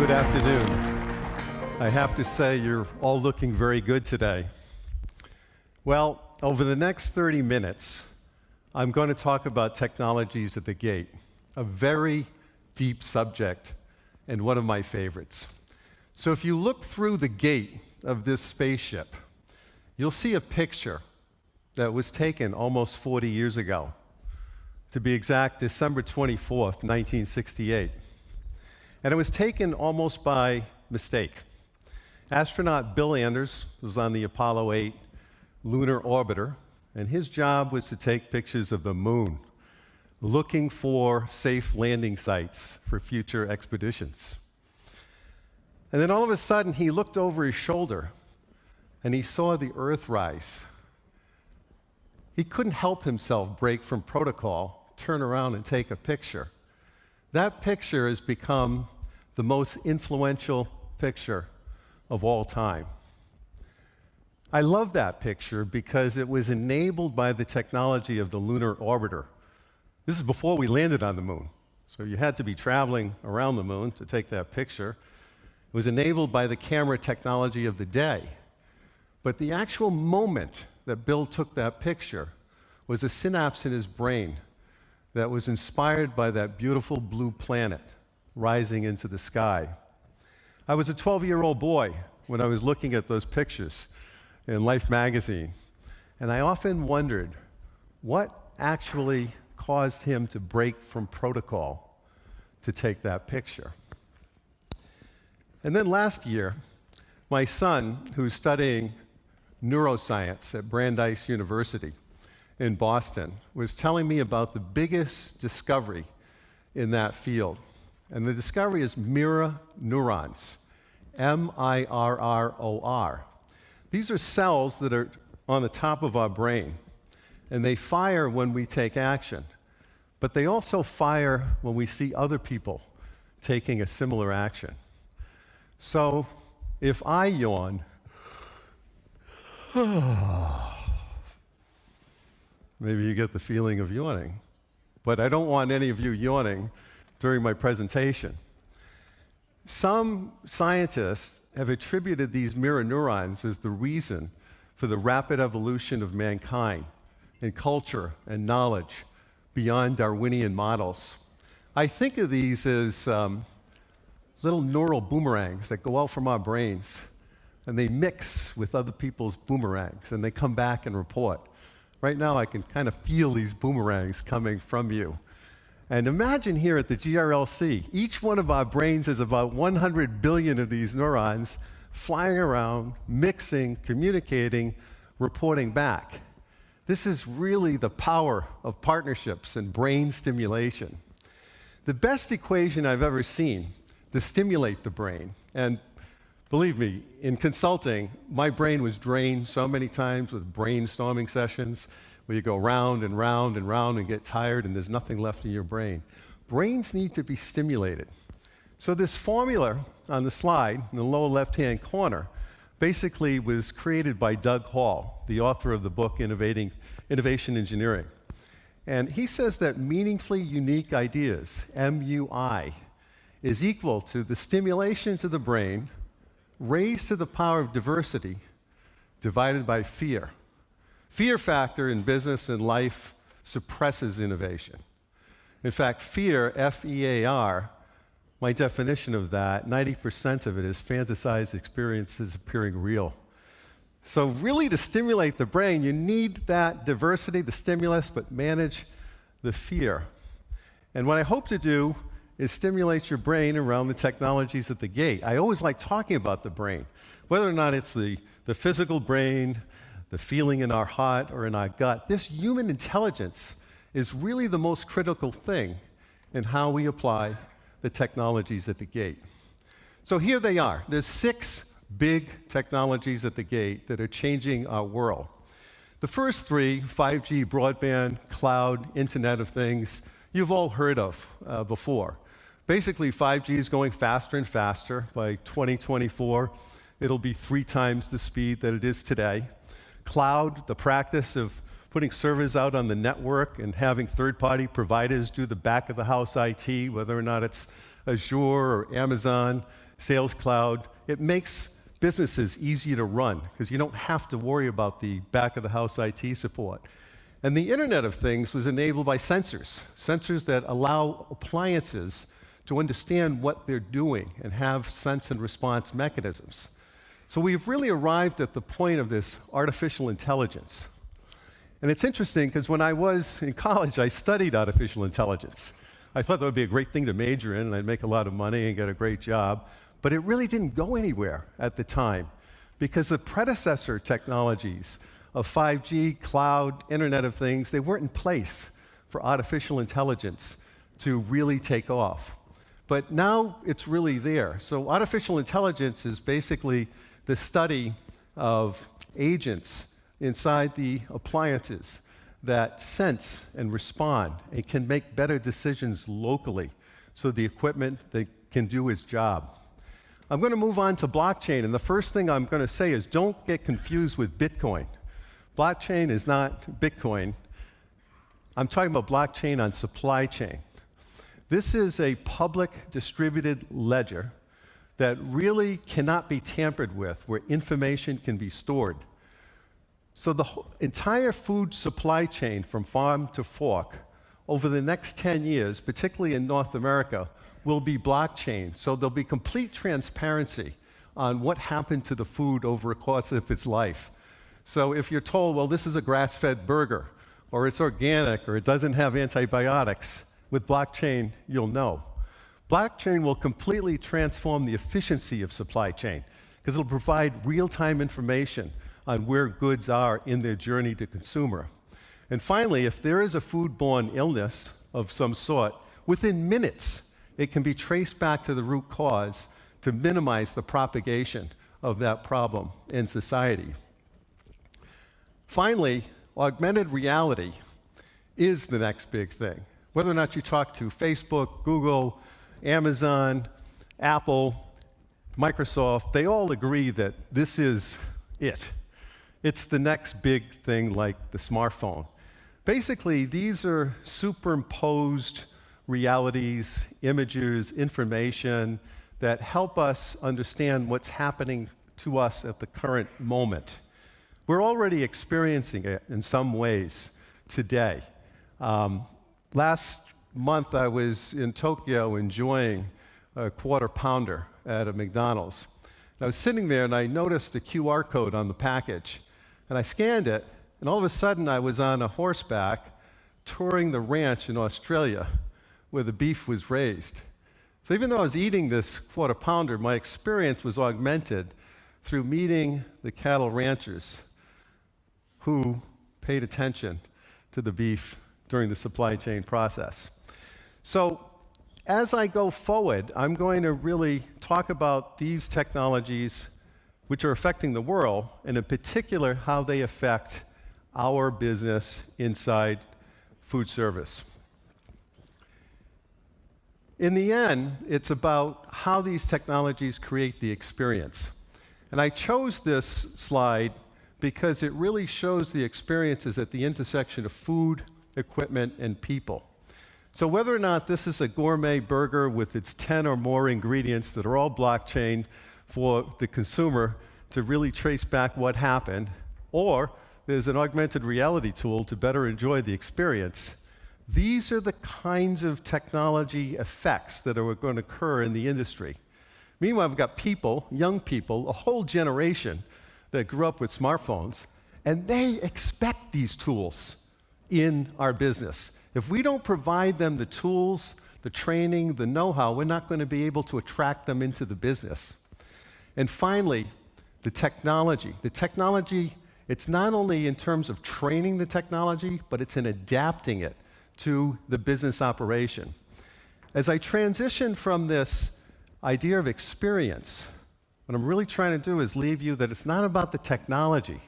Good afternoon. I have to say, you're all looking very good today. Well, over the next 30 minutes, I'm going to talk about technologies at the gate, a very deep subject and one of my favorites. So if you look through the gate of this spaceship, you'll see a picture that was taken almost 40 years ago. To be exact, December 24th, 1968. And it was taken almost by mistake. Astronaut Bill Anders was on the Apollo 8 lunar orbiter, and his job was to take pictures of the moon, looking for safe landing sites for future expeditions. And then all of a sudden, he looked over his shoulder, and he saw the Earth rise. He couldn't help himself break from protocol, turn around and take a picture. That picture has become the most influential picture of all time. I love that picture because it was enabled by the technology of the lunar orbiter. This is before we landed on the moon, so you had to be traveling around the moon to take that picture. It was enabled by the camera technology of the day. But the actual moment that Bill took that picture was a synapse in his brain that was inspired by that beautiful blue planet rising into the sky. I was a 12-year-old boy when I was looking at those pictures in Life magazine, and I often wondered what actually caused him to break from protocol to take that picture. And then last year, my son, who's studying neuroscience at Brandeis University in Boston, was telling me about the biggest discovery in that field. And the discovery is mirror neurons, M-I-R-R-O-R. These are cells that are on the top of our brain, and they fire when we take action. But they also fire when we see other people taking a similar action. So if I yawn, maybe you get the feeling of yawning. But I don't want any of you yawning during my presentation. Some scientists have attributed these mirror neurons as the reason for the rapid evolution of mankind in culture and knowledge beyond Darwinian models. I think of these as little neural boomerangs that go out from our brains, and they mix with other people's boomerangs, and they come back and report. Right now, I can kind of feel these boomerangs coming from you. And imagine here at the GRLC, each one of our brains has about 100 billion of these neurons flying around, mixing, communicating, reporting back. This is really the power of partnerships and brain stimulation. The best equation I've ever seen to stimulate the brain, and believe me, in consulting, my brain was drained so many times with brainstorming sessions where you go round and round and round and get tired and there's nothing left in your brain. Brains need to be stimulated. So this formula on the slide in the lower left-hand corner basically was created by Doug Hall, the author of the book Innovation Engineering. And he says that meaningfully unique ideas, MUI, is equal to the stimulation to the brain raised to the power of diversity divided by fear. Fear factor in business and life suppresses innovation. In fact, fear, F-E-A-R, my definition of that, 90% of it is fantasized experiences appearing real. So really to stimulate the brain, you need that diversity, the stimulus, but manage the fear. And what I hope to do is stimulate your brain around the technologies at the gate. I always like talking about the brain, whether or not it's the physical brain, the feeling in our heart or in our gut. This human intelligence is really the most critical thing in how we apply the technologies at the gate. So here they are. There's 6 big technologies at the gate that are changing our world. The first 3, 5G, broadband, cloud, Internet of Things, you've all heard of before. Basically, 5G is going faster and faster. By 2024, it'll be 3 times the speed that it is today. Cloud, the practice of putting servers out on the network and having third-party providers do the back-of-the-house IT, whether or not it's Azure or Amazon, Sales Cloud. It makes businesses easy to run because you don't have to worry about the back of the house IT support. And the Internet of Things was enabled by sensors that allow appliances to understand what they're doing and have sense and response mechanisms. So we've really arrived at the point of this artificial intelligence. And it's interesting because when I was in college, I studied artificial intelligence. I thought that would be a great thing to major in, and I'd make a lot of money and get a great job. But it really didn't go anywhere at the time because the predecessor technologies of 5G, cloud, Internet of Things, they weren't in place for artificial intelligence to really take off. But now it's really there. So artificial intelligence is basically the study of agents inside the appliances that sense and respond and can make better decisions locally so the equipment they can do its job. I'm going to move on to blockchain, and the first thing I'm going to say is don't get confused with Bitcoin. Blockchain is not Bitcoin. I'm talking about blockchain on supply chain. This is a public distributed ledger that really cannot be tampered with, where information can be stored. So the entire food supply chain from farm to fork over the next 10 years, particularly in North America, will be blockchain. So there'll be complete transparency on what happened to the food over the course of its life. So if you're told, well, this is a grass-fed burger, or it's organic, or it doesn't have antibiotics, with blockchain, you'll know. Blockchain will completely transform the efficiency of supply chain because it'll provide real-time information on where goods are in their journey to consumer. And finally, if there is a foodborne illness of some sort, within minutes, it can be traced back to the root cause to minimize the propagation of that problem in society. Finally, augmented reality is the next big thing. Whether or not you talk to Facebook, Google, Amazon, Apple, Microsoft, they all agree that this is it. It's the next big thing like the smartphone. Basically, these are superimposed realities, images, information that help us understand what's happening to us at the current moment. We're already experiencing it in some ways today. Last month, I was in Tokyo enjoying a quarter pounder at a McDonald's. I was sitting there and I noticed a QR code on the package. And I scanned it, and all of a sudden I was on a horseback touring the ranch in Australia where the beef was raised. So even though I was eating this quarter pounder, my experience was augmented through meeting the cattle ranchers who paid attention to the beef during the supply chain process. So as I go forward, I'm going to really talk about these technologies which are affecting the world, and in particular, how they affect our business inside food service. In the end, it's about how these technologies create the experience. And I chose this slide because it really shows the experiences at the intersection of food, equipment, and people. So whether or not this is a gourmet burger with its 10 or more ingredients that are all blockchain for the consumer to really trace back what happened, or there's an augmented reality tool to better enjoy the experience, these are the kinds of technology effects that are going to occur in the industry. Meanwhile, we've got people, young people, a whole generation that grew up with smartphones, and they expect these tools in our business. If we don't provide them the tools, the training, the know-how, we're not going to be able to attract them into the business. And finally, the technology. The technology, it's not only in terms of training the technology, but it's in adapting it to the business operation. As I transition from this idea of experience, what I'm really trying to do is leave you that it's not about the technology,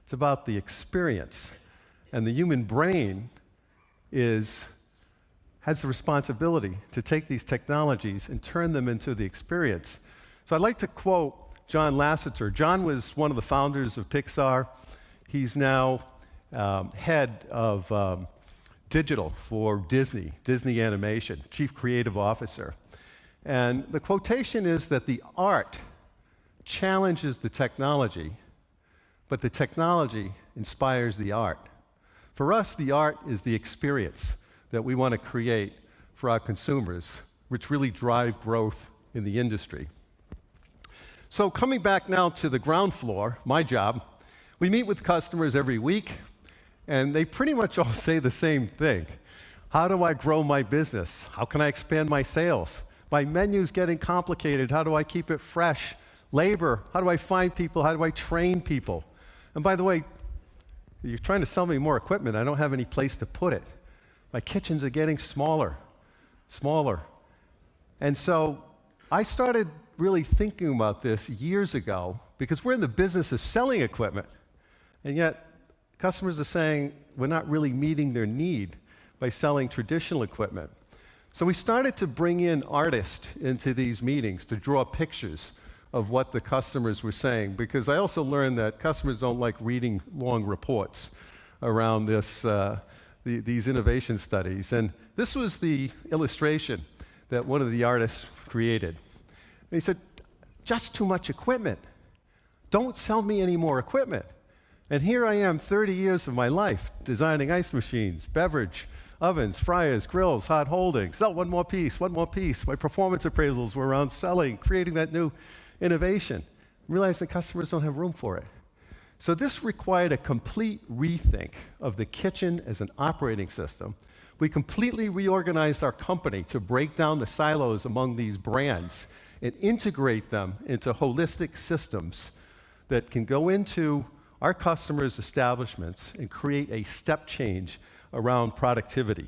it's about the experience. And the human brain has the responsibility to take these technologies and turn them into the experience. So I'd like to quote John Lasseter. John was one of the founders of Pixar. He's now head of digital for Disney Animation, chief creative officer. And the quotation is that the art challenges the technology, but the technology inspires the art. For us, the art is the experience that we want to create for our consumers, which really drive growth in the industry. So coming back now to the ground floor, my job, we meet with customers every week, and they pretty much all say the same thing. How do I grow my business? How can I expand my sales? My menu's getting complicated. How do I keep it fresh? Labor, how do I find people? How do I train people? And by the way, you're trying to sell me more equipment. I don't have any place to put it. My kitchens are getting smaller. And so I started really thinking about this years ago because we're in the business of selling equipment. And yet customers are saying we're not really meeting their need by selling traditional equipment. So we started to bring in artists into these meetings to draw pictures of what the customers were saying, because I also learned that customers don't like reading long reports around these innovation studies. And this was the illustration that one of the artists created. And he said, just too much equipment. Don't sell me any more equipment. And here I am, 30 years of my life, designing ice machines, beverage, ovens, fryers, grills, hot holdings. Sell one more piece. My performance appraisals were around selling, creating that new innovation. Realized that customers don't have room for it. So this required a complete rethink of the kitchen as an operating system. We completely reorganized our company to break down the silos among these brands and integrate them into holistic systems that can go into our customers' establishments and create a step change around productivity.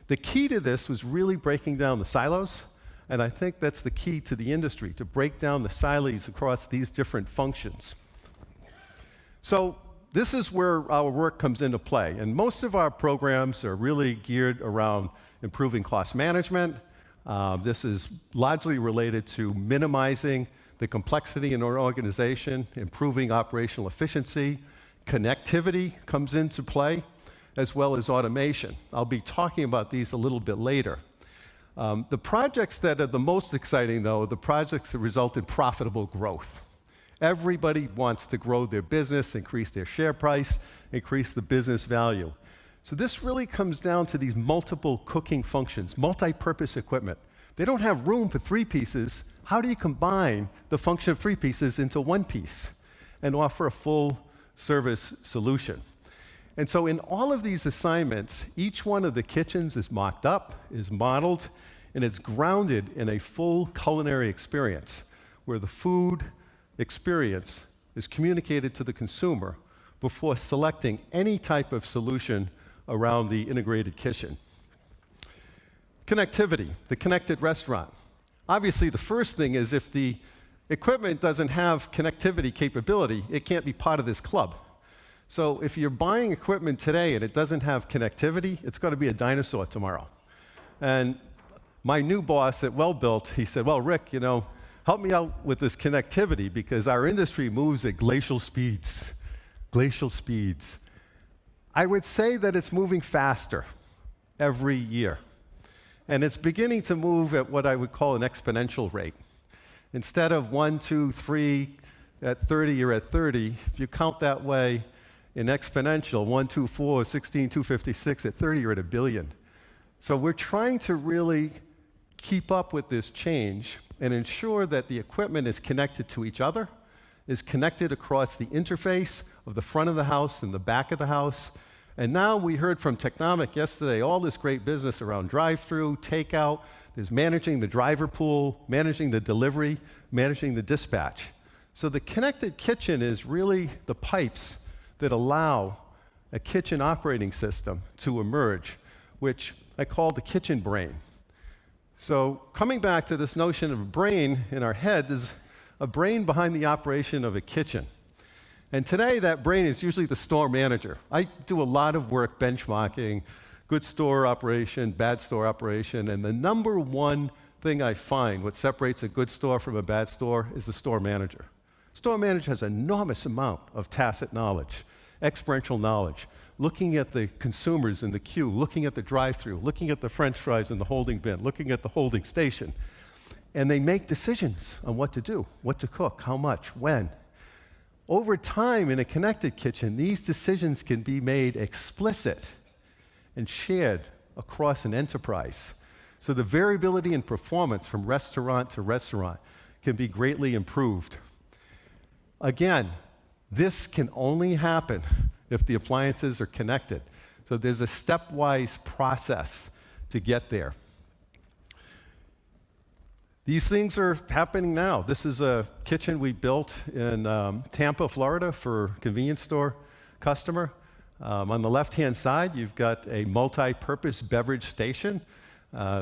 The key to this was really breaking down the silos, and I think that's the key to the industry, to break down the silos across these different functions. So this is where our work comes into play, and most of our programs are really geared around improving cost management. This is largely related to minimizing the complexity in our organization, improving operational efficiency. Connectivity comes into play, as well as automation. I'll be talking about these a little bit later. The projects that are the most exciting, though, are the projects that result in profitable growth. Everybody wants to grow their business, increase their share price, increase the business value. So this really comes down to these multiple cooking functions, multi-purpose equipment. They don't have room for 3 pieces. How do you combine the function of 3 pieces into 1 piece and offer a full service solution? And so in all of these assignments, each one of the kitchens is mocked up, is modeled, and it's grounded in a full culinary experience where the food experience is communicated to the consumer before selecting any type of solution around the integrated kitchen. Connectivity, the connected restaurant. Obviously, the first thing is if the equipment doesn't have connectivity capability, it can't be part of this club. So if you're buying equipment today and it doesn't have connectivity, it's going to be a dinosaur tomorrow. And my new boss at Welbilt, he said, well, Rick, help me out with this connectivity because our industry moves at glacial speeds. I would say that it's moving faster every year. And it's beginning to move at what I would call an exponential rate. Instead of 1, 2, 3, at 30, you're at 30. If you count that way in exponential, 1, 2, 4, 16, 256, at 30, you're at 1 billion. So we're trying to really keep up with this change and ensure that the equipment is connected to each other, is connected across the interface of the front of the house and the back of the house. And now we heard from Technomic yesterday all this great business around drive-through, takeout. There's managing the driver pool, managing the delivery, managing the dispatch. So the connected kitchen is really the pipes that allow a kitchen operating system to emerge, which I call the kitchen brain. So coming back to this notion of brain in our head, there's a brain behind the operation of a kitchen. And today, that brain is usually the store manager. I do a lot of work benchmarking, good store operation, bad store operation, and the number one thing I find, what separates a good store from a bad store, is the store manager. Store manager has an enormous amount of tacit knowledge, experiential knowledge, looking at the consumers in the queue, looking at the drive-through, looking at the French fries in the holding bin, looking at the holding station. and they make decisions on what to do, what to cook, how much, when. Over time, in a connected kitchen, these decisions can be made explicit and shared across an enterprise. So the variability in performance from restaurant to restaurant can be greatly improved. Again, this can only happen if the appliances are connected. So there's a stepwise process to get there. These things are happening now. This is a kitchen we built in Tampa, Florida for a convenience store customer. On the left-hand side, you've got a multi-purpose beverage station.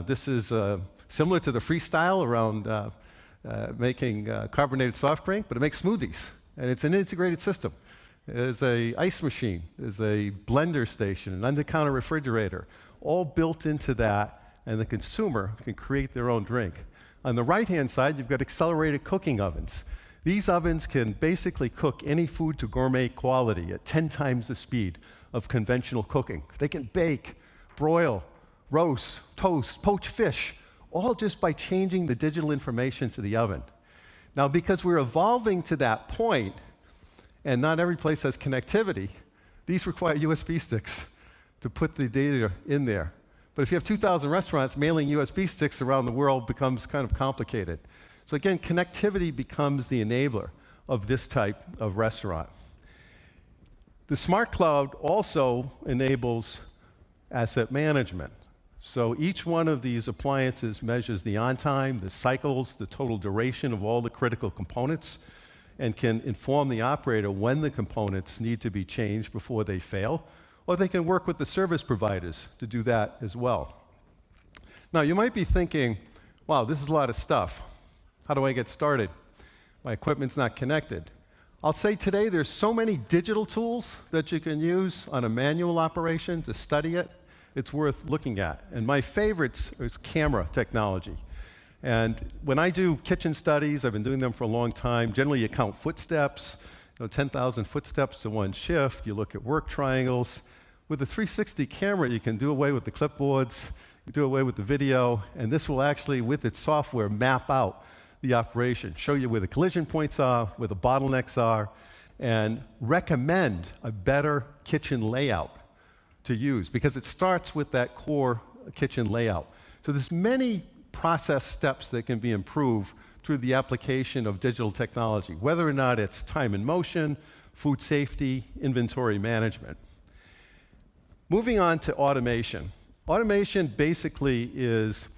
This is similar to the Freestyle around making carbonated soft drink, but it makes smoothies, and it's an integrated system. There's an ice machine, there's a blender station, an under-counter refrigerator, all built into that, and the consumer can create their own drink. On the right-hand side, you've got accelerated cooking ovens. These ovens can basically cook any food to gourmet quality at 10 times the speed of conventional cooking. They can bake, broil, roast, toast, poach fish, all just by changing the digital information to the oven. Now, because we're evolving to that point, and not every place has connectivity, these require USB sticks to put the data in there. But if you have 2,000 restaurants, mailing USB sticks around the world becomes kind of complicated. So again, connectivity becomes the enabler of this type of restaurant. The smart cloud also enables asset management. So each one of these appliances measures the on-time, the cycles, the total duration of all the critical components, and can inform the operator when the components need to be changed before they fail, or they can work with the service providers to do that as well. Now, you might be thinking, wow, this is a lot of stuff. How do I get started? My equipment's not connected. I'll say today there's so many digital tools that you can use on a manual operation to study it. It's worth looking at. And my favorites is camera technology. And when I do kitchen studies, I've been doing them for a long time. Generally, you count footsteps, 10,000 footsteps to one shift. You look at work triangles. With a 360 camera, you can do away with the clipboards, you do away with the video, and this will actually, with its software, map out the operation, show you where the collision points are, where the bottlenecks are, and recommend a better kitchen layout to use, because it starts with that core kitchen layout. So there's many process steps that can be improved through the application of digital technology, whether or not it's time and motion, food safety, inventory management. Moving on to automation. Automation basically is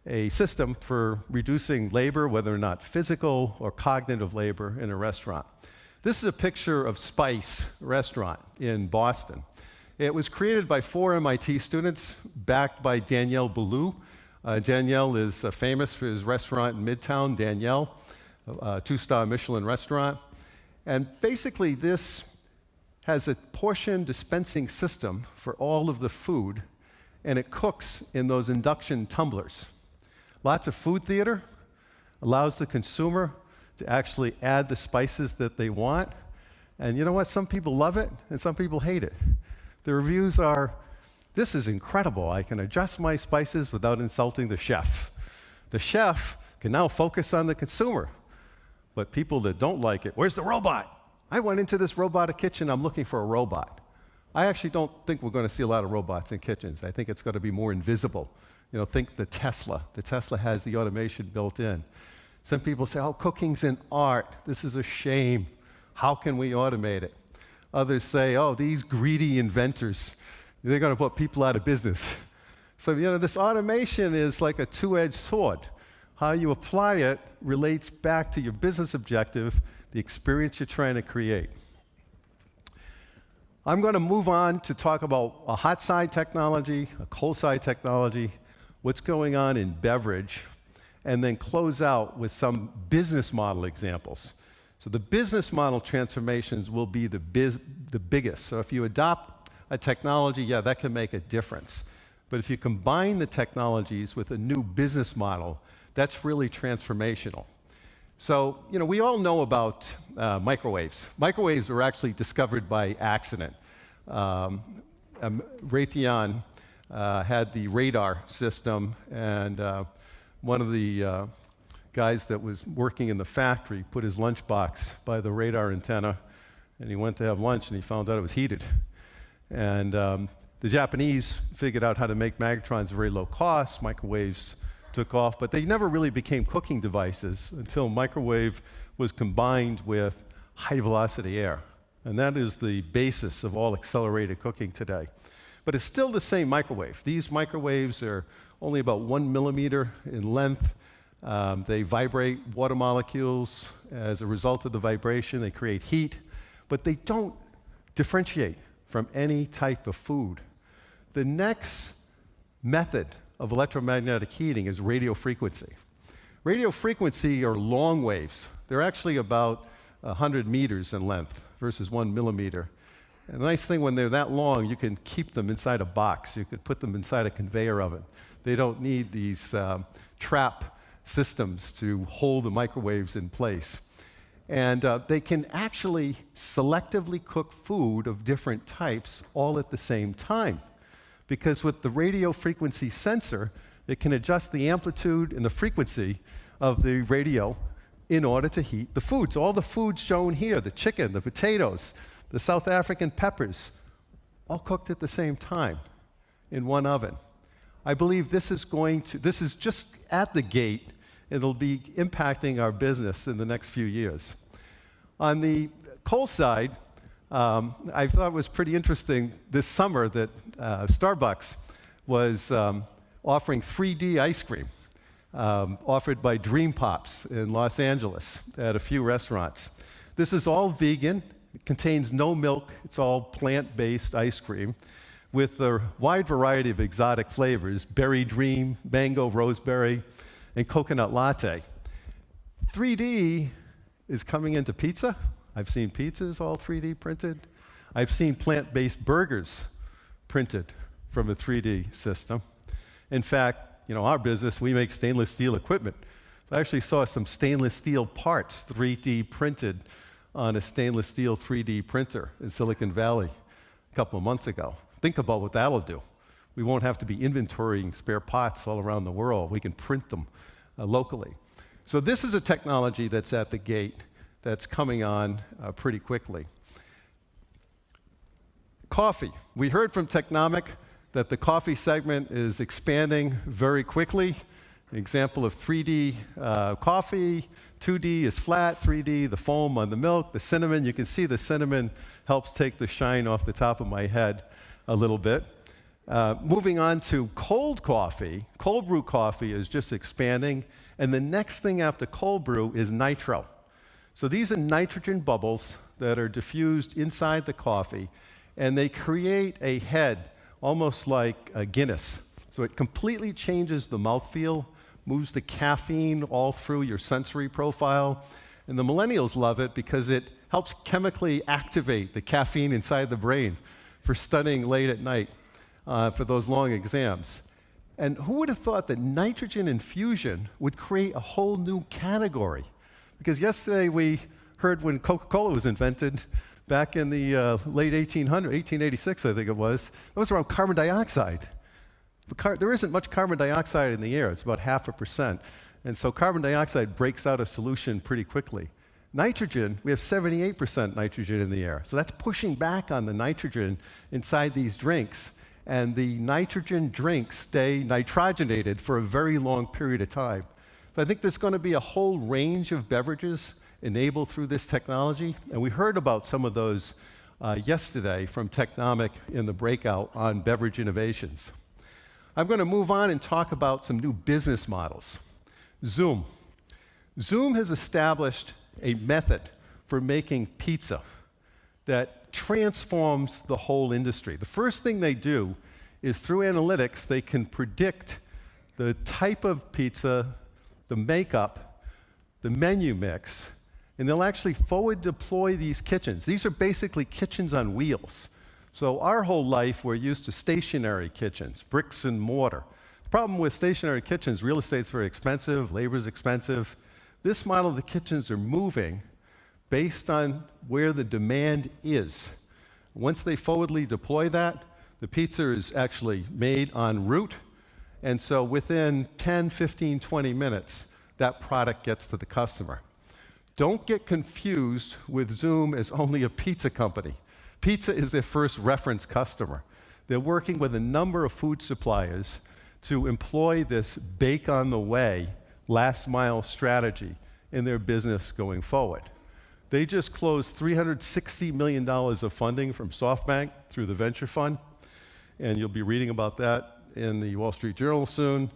a system for reducing labor, whether or not physical or cognitive labor in a restaurant. This is a picture of Spice Restaurant in Boston. It was created by 4 MIT students, backed by Daniel Boulou. Daniel is famous for his restaurant in Midtown, Danielle, a 2-star Michelin restaurant. And basically this has a portion dispensing system for all of the food, and it cooks in those induction tumblers. Lots of food theater, allows the consumer to actually add the spices that they want. And you know what? Some people love it, and some people hate it. The reviews are, this is incredible. I can adjust my spices without insulting the chef. The chef can now focus on the consumer. But people that don't like it, where's the robot? I went into this robotic kitchen, I'm looking for a robot. I actually don't think we're going to see a lot of robots in kitchens. I think it's going to be more invisible. Think the Tesla. The Tesla has the automation built in. Some people say, oh, cooking's an art. This is a shame. How can we automate it? Others say, oh, these greedy inventors, they're going to put people out of business. So, this automation is like a two-edged sword. How you apply it relates back to your business objective, the experience you're trying to create. I'm going to move on to talk about a hot side technology, a cold side technology, what's going on in beverage, and then close out with some business model examples. So the business model transformations will be the biggest. So if you adopt a technology, yeah, that can make a difference. But if you combine the technologies with a new business model, that's really transformational. So, we all know about microwaves. Microwaves were actually discovered by accident. Raytheon had the radar system, and one of the guys that was working in the factory put his lunchbox by the radar antenna, and he went to have lunch, and he found out it was heated. And the Japanese figured out how to make magnetrons very low cost. Microwaves took off, but they never really became cooking devices until microwave was combined with high-velocity air. And that is the basis of all accelerated cooking today. But it's still the same microwave. These microwaves are only about 1 millimeter in length. They vibrate water molecules. As a result of the vibration, they create heat, but they don't differentiate from any type of food. The next method of electromagnetic heating is radio frequency. Radio frequency are long waves. They're actually about 100 meters in length versus 1 millimeter. And the nice thing, when they're that long, you can keep them inside a box. You could put them inside a conveyor oven. They don't need these trap systems to hold the microwaves in place. And they can actually selectively cook food of different types all at the same time. Because with the radio frequency sensor, it can adjust the amplitude and the frequency of the radio in order to heat the food. So all the food shown here, the chicken, the potatoes, the South African peppers, all cooked at the same time in one oven. I believe this is just at the gate. It'll be impacting our business in the next few years. On the coal side, I thought it was pretty interesting this summer that Starbucks was offering 3D ice cream, offered by Dream Pops in Los Angeles at a few restaurants. This is all vegan. It contains no milk. It's all plant-based ice cream with a wide variety of exotic flavors: berry dream, mango roseberry, and coconut latte. 3D is coming into pizza. I've seen pizzas all 3D printed. I've seen plant-based burgers printed from a 3D system. In fact, our business, we make stainless steel equipment. So I actually saw some stainless steel parts 3D printed on a stainless steel 3D printer in Silicon Valley a couple of months ago. Think about what that'll do. We won't have to be inventorying spare parts all around the world. We can print them locally. So this is a technology that's at the gate that's coming on pretty quickly. Coffee. We heard from Technomic that the coffee segment is expanding very quickly. An example of 3D coffee, 2D is flat, 3D, the foam on the milk, the cinnamon. You can see the cinnamon helps take the shine off the top of my head a little bit. Moving on to cold coffee, cold brew coffee is just expanding. And the next thing after cold brew is nitro. So these are nitrogen bubbles that are diffused inside the coffee, and they create a head almost like a Guinness. So it completely changes the mouthfeel, moves the caffeine all through your sensory profile. And the millennials love it because it helps chemically activate the caffeine inside the brain for studying late at night for those long exams. And who would have thought that nitrogen infusion would create a whole new category? Because yesterday we heard when Coca-Cola was invented back in the late 1886, I think it was around carbon dioxide. But there isn't much carbon dioxide in the air. It's about 0.5%. And so carbon dioxide breaks out a solution pretty quickly. Nitrogen, we have 78% nitrogen in the air. So that's pushing back on the nitrogen inside these drinks. And the nitrogen drinks stay nitrogenated for a very long period of time. So I think there's going to be a whole range of beverages enabled through this technology. And we heard about some of those yesterday from Technomic in the breakout on beverage innovations. I'm going to move on and talk about some new business models. Zoom. Zoom has established a method for making pizza that transforms the whole industry. The first thing they do is through analytics, they can predict the type of pizza, the makeup, the menu mix, and they'll actually forward deploy these kitchens. These are basically kitchens on wheels. So our whole life, we're used to stationary kitchens, bricks and mortar. The problem with stationary kitchens, real estate's very expensive, labor's expensive. This model, the kitchens are moving based on where the demand is. Once they forwardly deploy that, the pizza is actually made en route. And so within 10, 15, 20 minutes, that product gets to the customer. Don't get confused with Zoom as only a pizza company. Pizza is their first reference customer. They're working with a number of food suppliers to employ this bake on the way, last mile strategy in their business going forward. They just closed $360 million of funding from SoftBank through the venture fund, and you'll be reading about that in the Wall Street Journal soon.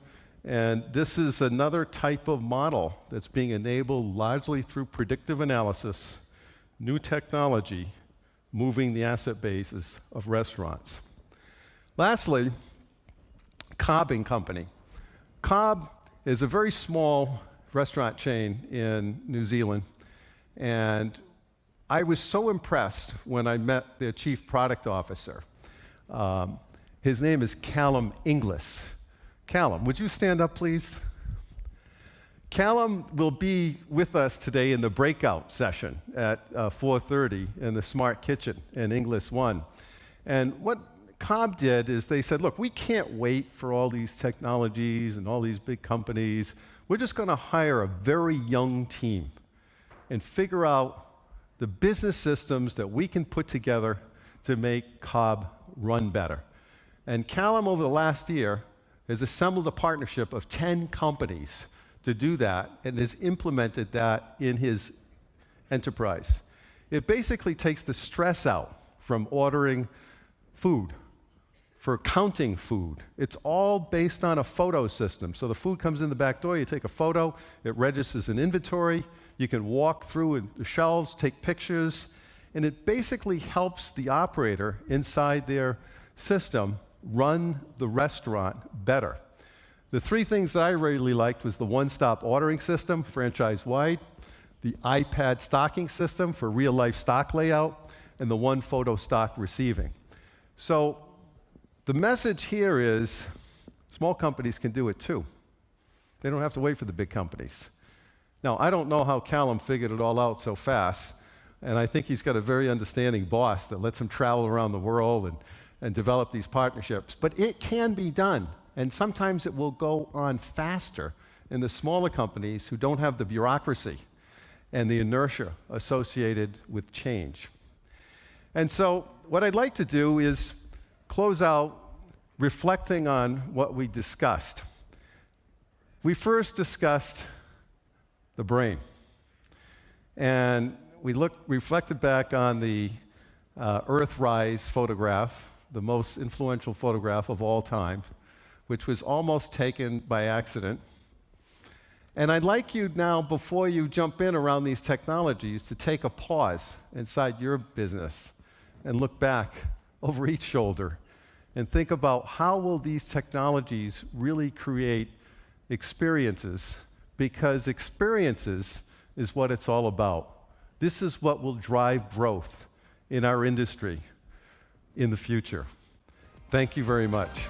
And this is another type of model that's being enabled largely through predictive analysis, new technology, moving the asset bases of restaurants. Lastly, Cobb & Company. Cobb is a very small restaurant chain in New Zealand, and I was so impressed when I met their chief product officer. His name is Callum Inglis. Callum, would you stand up, please? Callum will be with us today in the breakout session at 4:30 in the Smart Kitchen in Inglis 1. And what Cobb did is they said, look, we can't wait for all these technologies and all these big companies. We're just going to hire a very young team and figure out the business systems that we can put together to make Cobb run better. And Callum, over the last year, has assembled a partnership of 10 companies to do that and has implemented that in his enterprise. It basically takes the stress out from ordering food, for counting food. It's all based on a photo system. So the food comes in the back door, you take a photo, it registers an inventory, you can walk through the shelves, take pictures, and it basically helps the operator inside their system run the restaurant better. The three things that I really liked was the one-stop ordering system, franchise-wide, the iPad stocking system for real-life stock layout, and the one photo stock receiving. So the message here is small companies can do it too. They don't have to wait for the big companies. Now, I don't know how Callum figured it all out so fast, and I think he's got a very understanding boss that lets him travel around the world and develop these partnerships. But it can be done, and sometimes it will go on faster in the smaller companies who don't have the bureaucracy and the inertia associated with change. And so what I'd like to do is close out reflecting on what we discussed. We first discussed the brain, and we reflected back on the Earthrise photograph, the most influential photograph of all time, which was almost taken by accident. And I'd like you now, before you jump in around these technologies, to take a pause inside your business and look back over each shoulder and think about how will these technologies really create experiences, because experiences is what it's all about. This is what will drive growth in our industry in the future. Thank you very much.